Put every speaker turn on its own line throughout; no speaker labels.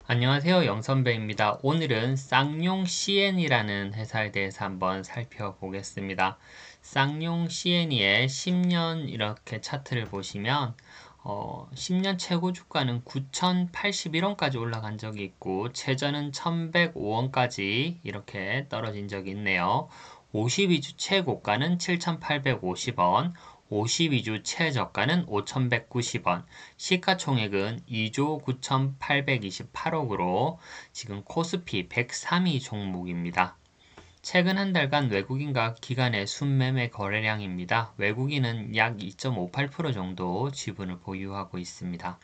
안녕하세요. 영선배입니다. 오늘은 쌍용 CN이라는 회사에 대해서 한번 살펴보겠습니다. 쌍용 CN의 10년 이렇게 차트를 보시면 10년 최고 주가는 9,081원까지 올라간 적이 있고 최저는 1,105원까지 이렇게 떨어진 적이 있네요. 52주 최고가는 7,850원, 52주 최저가는 5,190원, 시가총액은 2조 9,828억으로 지금 코스피 103위 종목입니다. 최근 한 달간 외국인과 기관의 순매매 거래량입니다. 외국인은 약 2.58% 정도 지분을 보유하고 있습니다.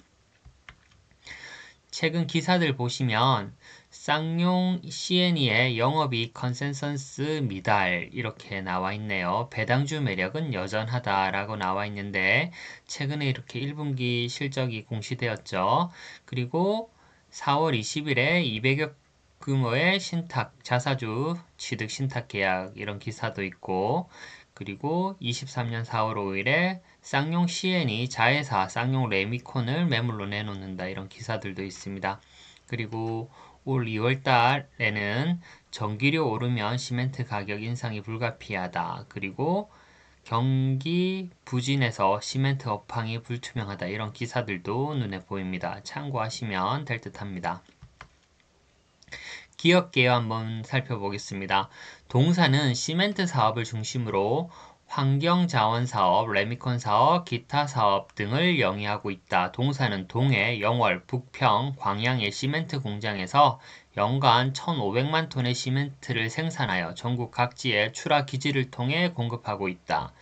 최근 기사들 보시면 쌍용 CNE의 영업이익 컨센서스 미달 이렇게 나와 있네요. 배당주 매력은 여전하다라고 나와 있는데 최근에 이렇게 1분기 실적이 공시되었죠. 그리고 4월 20일에 200억 규모의 신탁, 자사주 취득 신탁 계약 이런 기사도 있고 그리고 23년 4월 5일에 쌍용 CN이 자회사 쌍용 레미콘을 매물로 내놓는다 이런 기사들도 있습니다. 그리고 올 2월 달에는 전기료 오르면 시멘트 가격 인상이 불가피하다. 그리고 경기 부진에서 시멘트 업황이 불투명하다. 이런 기사들도 눈에 보입니다. 참고하시면 될 듯합니다. 기업계열 한번 살펴보겠습니다. 동사는 시멘트 사업을 중심으로 환경자원 사업, 레미콘 사업, 기타 사업 등을 영위하고 있다. 동사는 동해, 영월, 북평, 광양의 시멘트 공장에서 연간 1,500만 톤의 시멘트를 생산하여 전국 각지의 출하 기지를 통해 공급하고 있다.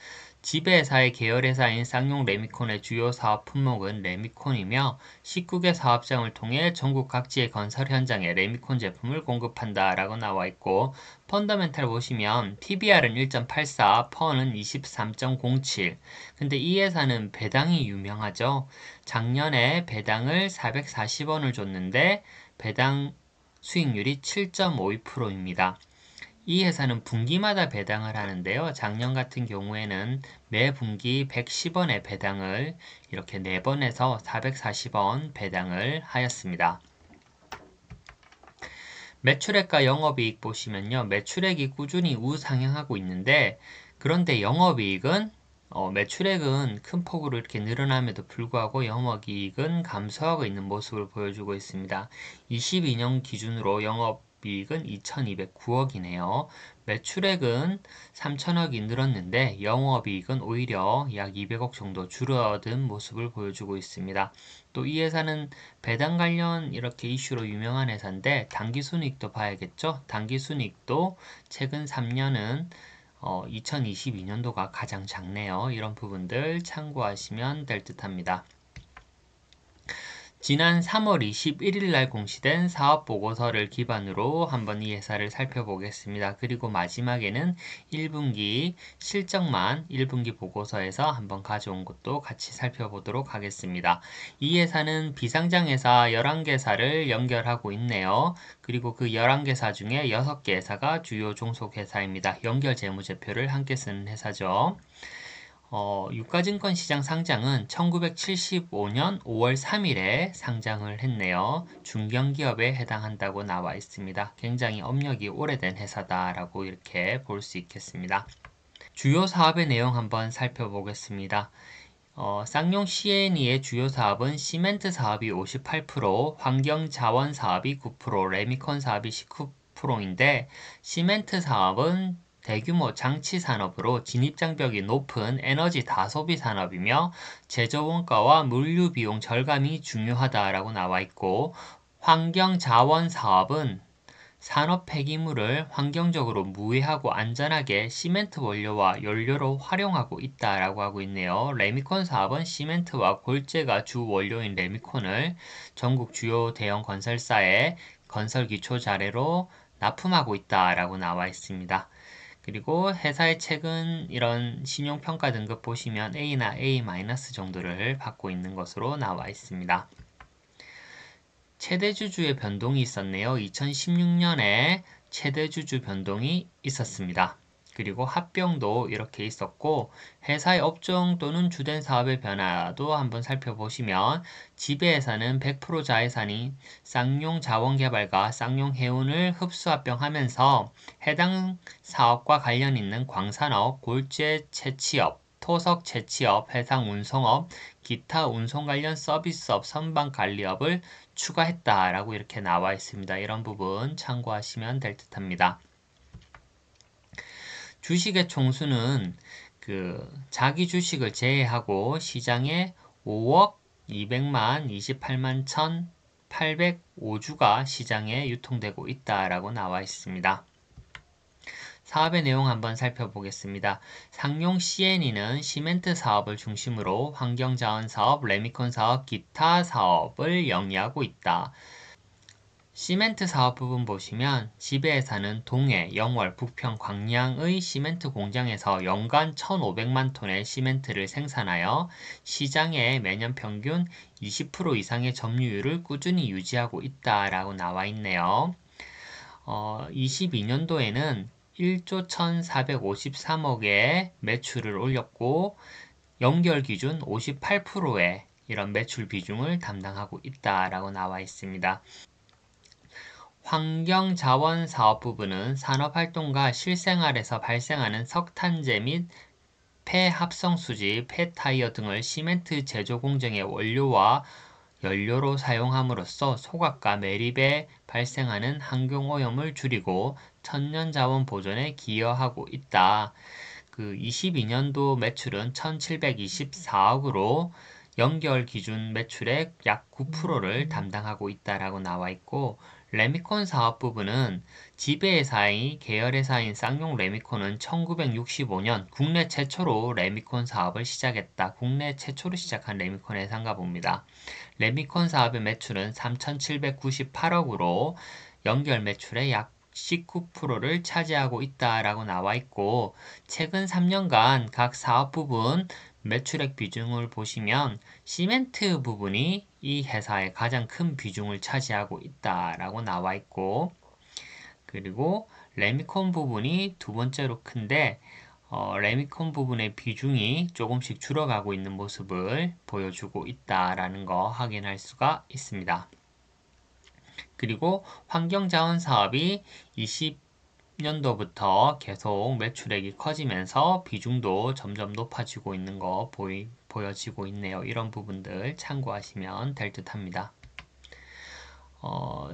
지배회사의 계열회사인 쌍용 레미콘의 주요 사업 품목은 레미콘이며 19개 사업장을 통해 전국 각지의 건설 현장에 레미콘 제품을 공급한다 라고 나와 있고 펀더멘탈 보시면 PBR은 1.84, 퍼는 23.07. 근데 이 회사는 배당이 유명하죠. 작년에 배당을 440원을 줬는데 배당 수익률이 7.52%입니다. 이 회사는 분기마다 배당을 하는데요. 작년 같은 경우에는 매 분기 110원의 배당을 이렇게 4번 해서 440원 배당을 하였습니다. 매출액과 영업이익 보시면요. 매출액이 꾸준히 우상향하고 있는데 그런데 영업이익은 매출액은 큰 폭으로 이렇게 늘어남에도 불구하고 영업이익은 감소하고 있는 모습을 보여주고 있습니다. 22년 기준으로 영업이익은 2,209억이네요. 매출액은 3천억이 늘었는데 영업이익은 오히려 약 200억 정도 줄어든 모습을 보여주고 있습니다. 또 이 회사는 배당 관련 이렇게 이슈로 유명한 회사인데 당기순이익도 봐야겠죠. 당기순이익도 최근 3년은 2022년도가 가장 작네요. 이런 부분들 참고하시면 될 듯합니다. 지난 3월 21일 날 공시된 사업보고서를 기반으로 한번 이 회사를 살펴보겠습니다. 그리고 마지막에는 1분기 실적만 1분기 보고서에서 한번 가져온 것도 같이 살펴보도록 하겠습니다. 이 회사는 비상장회사 11개사를 연결하고 있네요. 그리고 그 11개사 중에 6개 회사가 주요 종속회사입니다. 연결 재무제표를 함께 쓰는 회사죠. 유가증권시장 상장은 1975년 5월 3일에 상장을 했네요. 중견기업에 해당한다고 나와 있습니다. 굉장히 업력이 오래된 회사다라고 이렇게 볼 수 있겠습니다. 주요 사업의 내용 한번 살펴보겠습니다. 쌍용 CNE의 주요 사업은 시멘트 사업이 58%, 환경자원 사업이 9%, 레미콘 사업이 19%인데 시멘트 사업은 대규모 장치 산업으로 진입장벽이 높은 에너지 다소비 산업이며 제조 원가와 물류 비용 절감이 중요하다라고 나와 있고 환경자원 사업은 산업 폐기물을 환경적으로 무해하고 안전하게 시멘트 원료와 연료로 활용하고 있다라고 하고 있네요. 레미콘 사업은 시멘트와 골재가 주 원료인 레미콘을 전국 주요 대형 건설사에 건설 기초 자재로 납품하고 있다라고 나와 있습니다. 그리고 회사의 최근 이런 신용평가 등급 보시면 A나 A- 정도를 받고 있는 것으로 나와 있습니다. 최대주주의 변동이 있었네요. 2016년에 최대주주 변동이 있었습니다. 그리고 합병도 이렇게 있었고 회사의 업종 또는 주된 사업의 변화도 한번 살펴보시면 지배에서는 100% 자회사인 쌍용 자원개발과 쌍용 해운을 흡수합병하면서 해당 사업과 관련 있는 광산업, 골재 채취업, 토석 채취업, 해상 운송업, 기타 운송 관련 서비스업, 선박 관리업을 추가했다라고 이렇게 나와 있습니다. 이런 부분 참고하시면 될 듯합니다. 주식의 총수는 자기 주식을 제외하고 시장에 5억 200만 28만 1,805주가 시장에 유통되고 있다라고 나와 있습니다. 사업의 내용 한번 살펴보겠습니다. 상용 CNE는 시멘트 사업을 중심으로 환경자원 사업, 레미콘 사업, 기타 사업을 영위하고 있다. 시멘트 사업 부분 보시면 지배회사는 동해, 영월, 부평, 광양의 시멘트 공장에서 연간 1,500만 톤의 시멘트를 생산하여 시장에 매년 평균 20% 이상의 점유율을 꾸준히 유지하고 있다라고 나와 있네요. 22년도에는 1조 1,453억의 매출을 올렸고 연결 기준 58%의 이런 매출 비중을 담당하고 있다라고 나와 있습니다. 환경자원사업 부분은 산업활동과 실생활에서 발생하는 석탄재 및 폐합성수지, 폐타이어 등을 시멘트 제조 공정의 원료와 연료로 사용함으로써 소각과 매립에 발생하는 환경오염을 줄이고 천연자원 보존에 기여하고 있다. 22년도 매출은 1,724억으로 연결 기준 매출의 약 9%를 담당하고 있다라고 나와 있고 레미콘 사업 부분은 지배회사의 계열회사인 쌍용 레미콘은 1965년 국내 최초로 레미콘 사업을 시작했다. 국내 최초로 시작한 레미콘 회사인가 봅니다. 레미콘 사업의 매출은 3,798억으로 연결 매출의 약 19%를 차지하고 있다라고 나와 있고 최근 3년간 각 사업 부분 매출액 비중을 보시면 시멘트 부분이 이 회사의 가장 큰 비중을 차지하고 있다라고 나와 있고 그리고 레미콘 부분이 두 번째로 큰데 레미콘 부분의 비중이 조금씩 줄어가고 있는 모습을 보여주고 있다라는 거 확인할 수가 있습니다. 그리고 환경자원 사업이 20년도부터 계속 매출액이 커지면서 비중도 점점 높아지고 있는 거 보여지고 있네요. 이런 부분들 참고하시면 될 듯 합니다.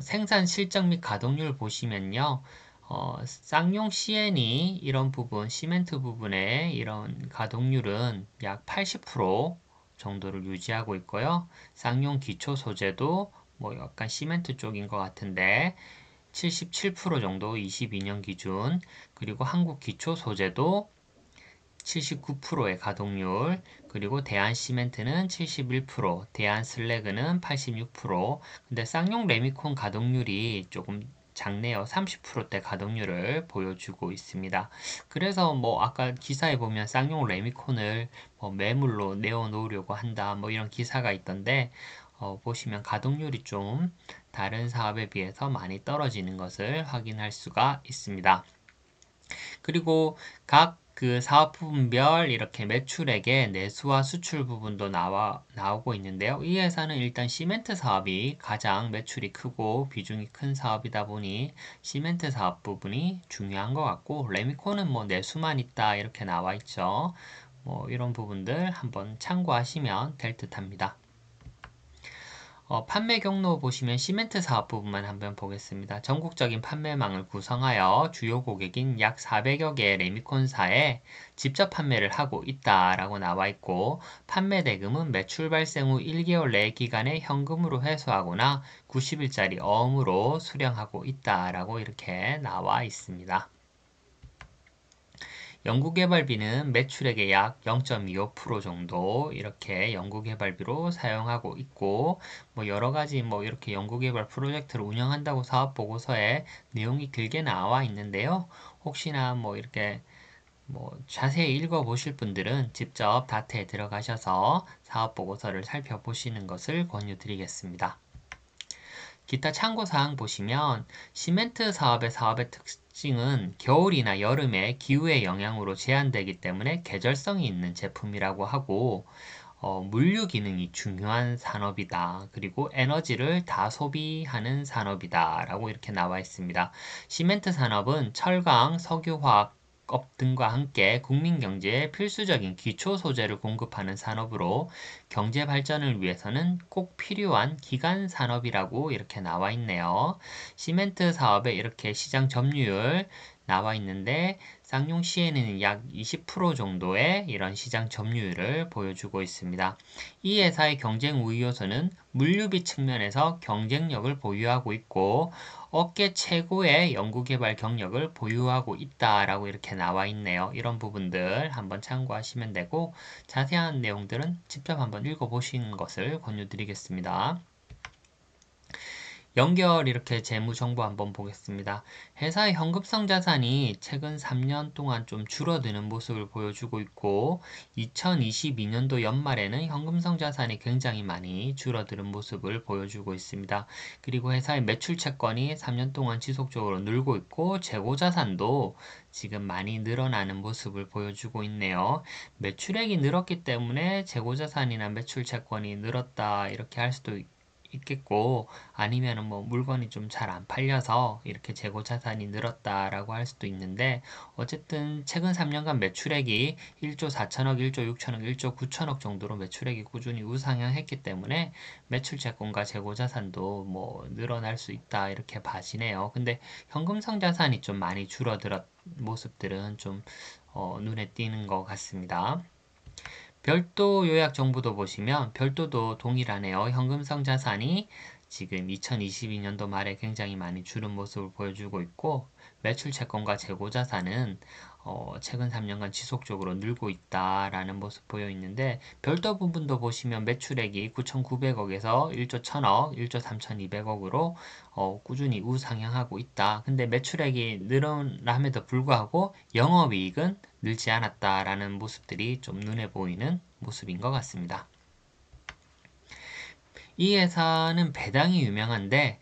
생산 실적 및 가동률 보시면요. 쌍용 CN이 이런 부분, 시멘트 부분의 이런 가동률은 약 80% 정도를 유지하고 있고요. 쌍용 기초 소재도 뭐 약간 시멘트 쪽인 것 같은데 77% 정도 22년 기준 그리고 한국 기초 소재도 79%의 가동률 그리고 대한시멘트는 71%, 대한슬래그는 86%. 근데 쌍용 레미콘 가동률이 조금 작네요. 30%대 가동률을 보여주고 있습니다. 그래서 뭐 아까 기사에 보면 쌍용 레미콘을 뭐 매물로 내어놓으려고 한다 뭐 이런 기사가 있던데 보시면 가동률이 좀 다른 사업에 비해서 많이 떨어지는 것을 확인할 수가 있습니다. 그리고 각 사업 부분별 이렇게 매출액의 내수와 수출 부분도 나오고 있는데요. 이 회사는 일단 시멘트 사업이 가장 매출이 크고 비중이 큰 사업이다 보니 시멘트 사업 부분이 중요한 것 같고 레미콘은 뭐 내수만 있다 이렇게 나와 있죠. 뭐 이런 부분들 한번 참고하시면 될 듯 합니다. 판매 경로 보시면 시멘트 사업 부분만 한번 보겠습니다. 전국적인 판매망을 구성하여 주요 고객인 약 400여 개의 레미콘사에 직접 판매를 하고 있다라고 나와 있고 판매 대금은 매출 발생 후 1개월 내 기간에 현금으로 회수하거나 90일짜리 어음으로 수령하고 있다라고 이렇게 나와 있습니다. 연구개발비는 매출액의 약 0.25% 정도 이렇게 연구개발비로 사용하고 있고 뭐 여러가지 뭐 이렇게 연구개발 프로젝트를 운영한다고 사업보고서에 내용이 길게 나와 있는데요. 혹시나 뭐 이렇게 뭐 자세히 읽어보실 분들은 직접 다트에 들어가셔서 사업보고서를 살펴보시는 것을 권유드리겠습니다. 기타 참고사항 보시면 시멘트 사업의 특징은 겨울이나 여름에 기후의 영향으로 제한되기 때문에 계절성이 있는 제품이라고 하고 물류 기능이 중요한 산업이다. 그리고 에너지를 다 소비하는 산업이다. 라고 이렇게 나와 있습니다. 시멘트 산업은 철강, 석유화학, 업 등과 함께 국민 경제에 필수적인 기초 소재를 공급하는 산업으로 경제 발전을 위해서는 꼭 필요한 기간 산업이라고 이렇게 나와 있네요. 시멘트 사업에 이렇게 시장 점유율 나와 있는데 쌍용 CN은 약 20% 정도의 이런 시장 점유율을 보여주고 있습니다. 이 회사의 경쟁 우위 요소는 물류비 측면에서 경쟁력을 보유하고 있고 업계 최고의 연구개발 경력을 보유하고 있다라고 이렇게 나와 있네요. 이런 부분들 한번 참고하시면 되고 자세한 내용들은 직접 한번 읽어보시는 것을 권유드리겠습니다. 연결 이렇게 재무 정보 한번 보겠습니다. 회사의 현금성 자산이 최근 3년 동안 좀 줄어드는 모습을 보여주고 있고 2022년도 연말에는 현금성 자산이 굉장히 많이 줄어드는 모습을 보여주고 있습니다. 그리고 회사의 매출 채권이 3년 동안 지속적으로 늘고 있고 재고 자산도 지금 많이 늘어나는 모습을 보여주고 있네요. 매출액이 늘었기 때문에 재고 자산이나 매출 채권이 늘었다 이렇게 할 수도 있겠고 아니면은 뭐 물건이 좀 잘 안 팔려서 이렇게 재고 자산이 늘었다라고 할 수도 있는데 어쨌든 최근 3년간 매출액이 1조 4천억, 1조 6천억, 1조 9천억 정도로 매출액이 꾸준히 우상향했기 때문에 매출 채권과 재고 자산도 뭐 늘어날 수 있다 이렇게 봐지네요. 근데 현금성 자산이 좀 많이 줄어들었 모습들은 좀 눈에 띄는 것 같습니다. 별도 요약 정보도 보시면 별도도 동일하네요. 현금성 자산이 지금 2022년도 말에 굉장히 많이 줄은 모습을 보여주고 있고 매출 채권과 재고 자산은 최근 3년간 지속적으로 늘고 있다라는 모습 보여 있는데 별도 부분도 보시면 매출액이 9,900억에서 1조 1,000억, 1조 3,200억으로 꾸준히 우상향하고 있다. 근데 매출액이 늘어남에도 불구하고 영업이익은 늘지 않았다라는 모습들이 좀 눈에 보이는 모습인 것 같습니다. 이 회사는 배당이 유명한데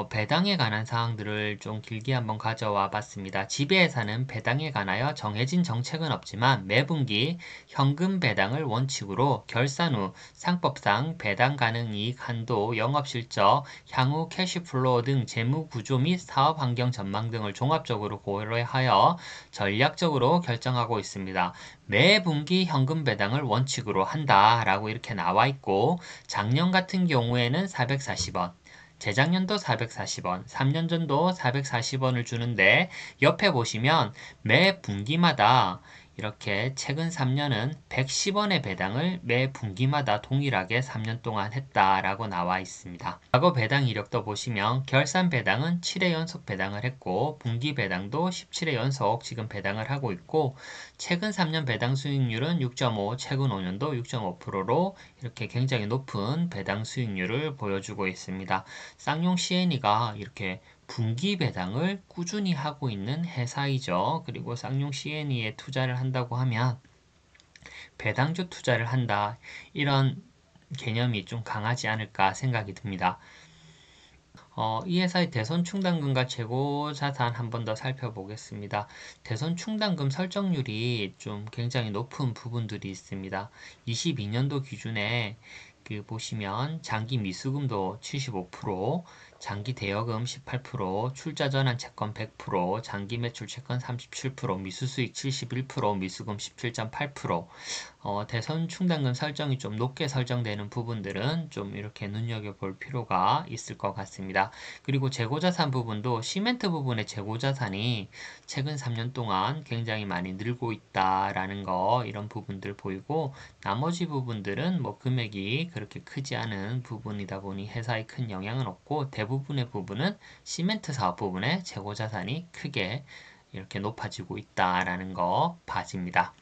배당에 관한 사항들을 좀 길게 한번 가져와 봤습니다. 지배회사는 배당에 관하여 정해진 정책은 없지만 매분기 현금 배당을 원칙으로 결산 후 상법상 배당 가능 이익 한도, 영업실적, 향후 캐시플로우 등 재무 구조 및 사업 환경 전망 등을 종합적으로 고려하여 전략적으로 결정하고 있습니다. 매 분기 현금 배당을 원칙으로 한다라고 이렇게 나와 있고 작년 같은 경우에는 440원, 재작년도 440원, 3년 전도 440원을 주는데 옆에 보시면 매 분기마다 이렇게 최근 3년은 110원의 배당을 매 분기마다 동일하게 3년 동안 했다라고 나와 있습니다. 과거 배당 이력도 보시면 결산 배당은 7회 연속 배당을 했고 분기 배당도 17회 연속 지금 배당을 하고 있고 최근 3년 배당 수익률은 6.5, 최근 5년도 6.5%로 이렇게 굉장히 높은 배당 수익률을 보여주고 있습니다. 쌍용 CNE가 이렇게 분기 배당을 꾸준히 하고 있는 회사이죠. 그리고 쌍용 CNE에 투자를 한다고 하면 배당주 투자를 한다. 이런 개념이 좀 강하지 않을까 생각이 듭니다. 이 회사의 대손 충당금과 재고 자산 한 번 더 살펴보겠습니다. 대손 충당금 설정률이 좀 굉장히 높은 부분들이 있습니다. 22년도 기준에 보시면 장기 미수금도 75%, 장기 대여금 18%, 출자 전환 채권 100%, 장기 매출 채권 37%, 미수수익 71%, 미수금 17.8%, 대손 충당금 설정이 좀 높게 설정되는 부분들은 좀 이렇게 눈여겨볼 필요가 있을 것 같습니다. 그리고 재고자산 부분도 시멘트 부분의 재고자산이 최근 3년 동안 굉장히 많이 늘고 있다라는 거 이런 부분들 보이고 나머지 부분들은 뭐 금액이 그렇게 크지 않은 부분이다 보니 회사에 큰 영향은 없고 대부분의 부분은 시멘트 사업 부분의 재고자산이 크게 이렇게 높아지고 있다라는 거 봐집니다.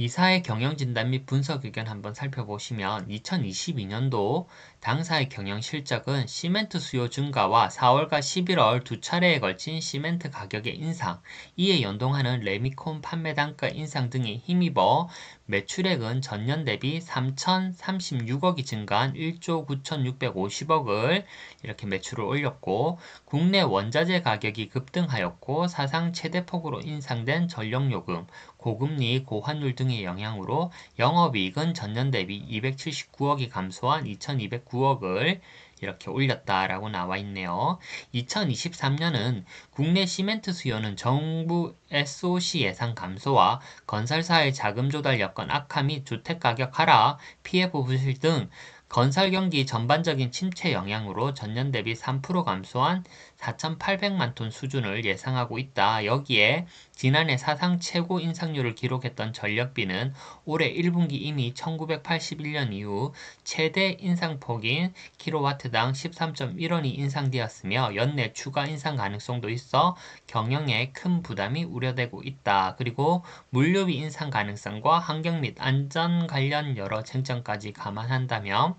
이사의 경영진단 및 분석 의견 한번 살펴보시면 2022년도 당사의 경영 실적은 시멘트 수요 증가와 4월과 11월 두 차례에 걸친 시멘트 가격의 인상, 이에 연동하는 레미콘 판매 단가 인상 등에 힘입어 매출액은 전년 대비 3,036억이 증가한 1조 9,650억을 이렇게 매출을 올렸고, 국내 원자재 가격이 급등하였고 사상 최대폭으로 인상된 전력요금, 고금리, 고환율 등의 영향으로 영업이익은 전년 대비 279억이 감소한 2,209억을 이렇게 올렸다라고 나와 있네요. 2023년은 국내 시멘트 수요는 정부 SOC 예산 감소와 건설사의 자금 조달 여건 악화 및 주택가격 하락, PF 부실 등 건설 경기 전반적인 침체 영향으로 전년 대비 3% 감소한 4,800만 톤 수준을 예상하고 있다. 여기에 지난해 사상 최고 인상률을 기록했던 전력비는 올해 1분기 이미 1981년 이후 최대 인상폭인 킬로와트당 13.1원이 인상되었으며 연내 추가 인상 가능성도 있어 경영에 큰 부담이 우려되고 있다. 그리고 물류비 인상 가능성과 환경 및 안전 관련 여러 쟁점까지 감안한다면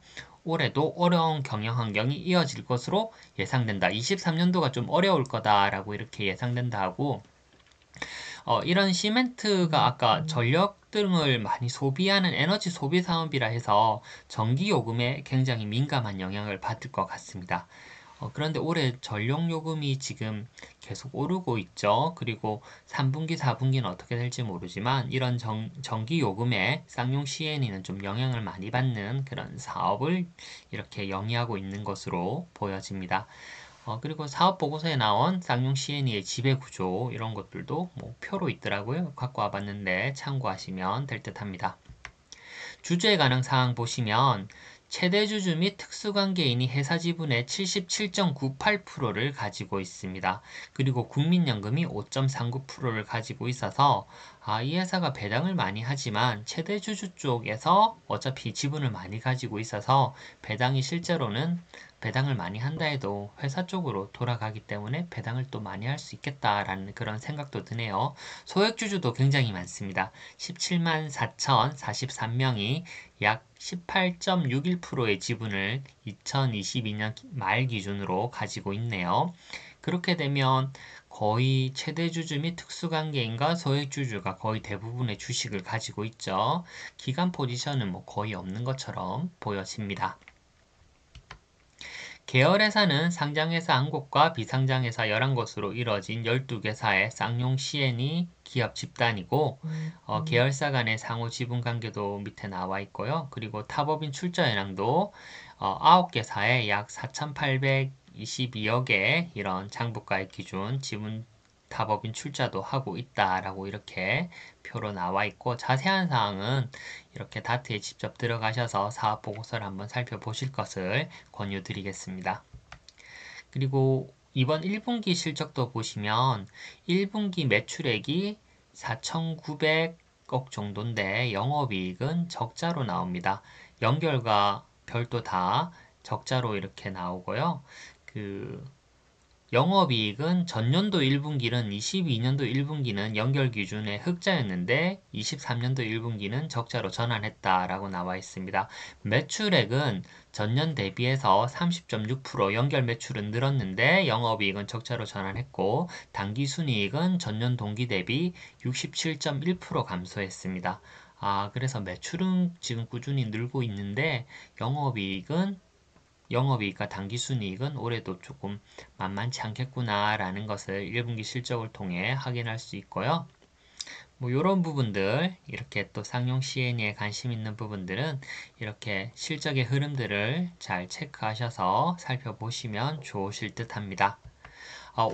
올해도 어려운 경영 환경이 이어질 것으로 예상된다. 23년도가 좀 어려울 거다라고 이렇게 예상된다 하고, 이런 시멘트가 아까 전력 등을 많이 소비하는 에너지 소비 산업이라 해서 전기 요금에 굉장히 민감한 영향을 받을 것 같습니다. 그런데 올해 전력 요금이 지금 계속 오르고 있죠. 그리고 3분기, 4분기는 어떻게 될지 모르지만 이런 전기 요금에 쌍용 CNE는 좀 영향을 많이 받는 그런 사업을 이렇게 영위하고 있는 것으로 보여집니다. 그리고 사업 보고서에 나온 쌍용 CNE의 지배 구조 이런 것들도 뭐 표로 있더라고요. 갖고 와봤는데 참고하시면 될 듯합니다. 주주에 관한 사항 보시면 최대 주주 및 특수관계인이 회사 지분의 77.98%를 가지고 있습니다. 그리고 국민연금이 5.39%를 가지고 있어서 이 회사가 배당을 많이 하지만 최대 주주 쪽에서 어차피 지분을 많이 가지고 있어서 배당이 실제로는 배당을 많이 한다 해도 회사 쪽으로 돌아가기 때문에 배당을 또 많이 할 수 있겠다라는 그런 생각도 드네요. 소액주주도 굉장히 많습니다. 17만 4,043명이 약 18.61%의 지분을 2022년 말 기준으로 가지고 있네요. 그렇게 되면 거의 최대주주 및 특수관계인과 소액주주가 거의 대부분의 주식을 가지고 있죠. 기간 포지션은 뭐 거의 없는 것처럼 보여집니다. 계열회사는 상장회사 1곳과 비상장회사 11곳으로 이뤄진 12개사의 쌍용 CNE 기업 집단이고, 계열사 간의 상호 지분 관계도 밑에 나와 있고요. 그리고 타법인 출자 현황도 9개사에 약 4,822억의 이런 장부가액 기준 지분 타법인 출자도 하고 있다라고 이렇게 표로 나와 있고, 자세한 사항은 이렇게 다트에 직접 들어가셔서 사업 보고서를 한번 살펴보실 것을 권유드리겠습니다. 그리고 이번 1분기 실적도 보시면 1분기 매출액이 4,900억 정도인데 영업이익은 적자로 나옵니다. 연결과 별도 다 적자로 이렇게 나오고요. 영업이익은 전년도 1분기는 22년도 1분기는 연결 기준의 흑자였는데 23년도 1분기는 적자로 전환했다라고 나와 있습니다. 매출액은 전년 대비해서 30.6% 연결 매출은 늘었는데 영업이익은 적자로 전환했고, 당기순이익은 전년 동기 대비 67.1% 감소했습니다. 그래서 매출은 지금 꾸준히 늘고 있는데 영업이익과 당기순이익은 올해도 조금 만만치 않겠구나라는 것을 1분기 실적을 통해 확인할 수 있고요. 뭐 이런 부분들, 이렇게 또 쌍용 CNE에 관심 있는 부분들은 이렇게 실적의 흐름들을 잘 체크하셔서 살펴보시면 좋으실 듯 합니다.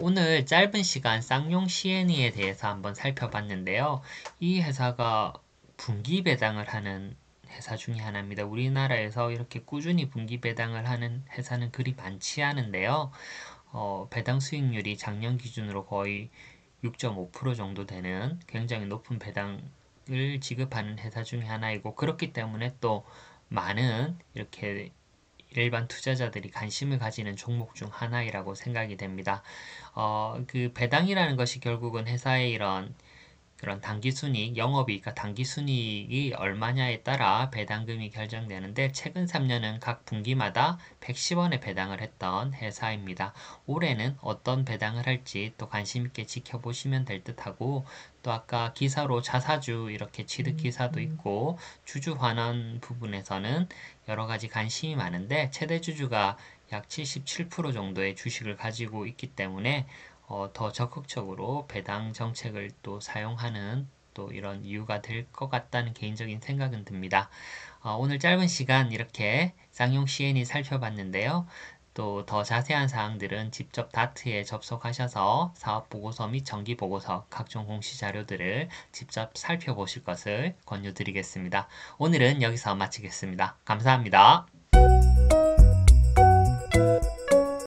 오늘 짧은 시간 쌍용 CNE에 대해서 한번 살펴봤는데요. 이 회사가 분기 배당을 하는 회사 중에 하나입니다. 우리나라에서 이렇게 꾸준히 분기 배당을 하는 회사는 그리 많지 않은데요. 배당 수익률이 작년 기준으로 거의 6.5% 정도 되는 굉장히 높은 배당을 지급하는 회사 중에 하나이고, 그렇기 때문에 또 많은 이렇게 일반 투자자들이 관심을 가지는 종목 중 하나이라고 생각이 됩니다. 그 배당이라는 것이 결국은 회사의 이런 그런 당기순이익, 영업이익과 당기순이익이 얼마냐에 따라 배당금이 결정되는데 최근 3년은 각 분기마다 110원에 배당을 했던 회사입니다. 올해는 어떤 배당을 할지 또 관심 있게 지켜보시면 될 듯하고 또 아까 기사로 자사주 이렇게 취득 기사도 있고 주주 환원 부분에서는 여러 가지 관심이 많은데 최대 주주가 약 77% 정도의 주식을 가지고 있기 때문에 더 적극적으로 배당 정책을 또 사용하는 또 이런 이유가 될 것 같다는 개인적인 생각은 듭니다. 오늘 짧은 시간 이렇게 쌍용 CN이 살펴봤는데요. 또 더 자세한 사항들은 직접 다트에 접속하셔서 사업보고서 및 정기보고서 각종 공시 자료들을 직접 살펴보실 것을 권유드리겠습니다. 오늘은 여기서 마치겠습니다. 감사합니다.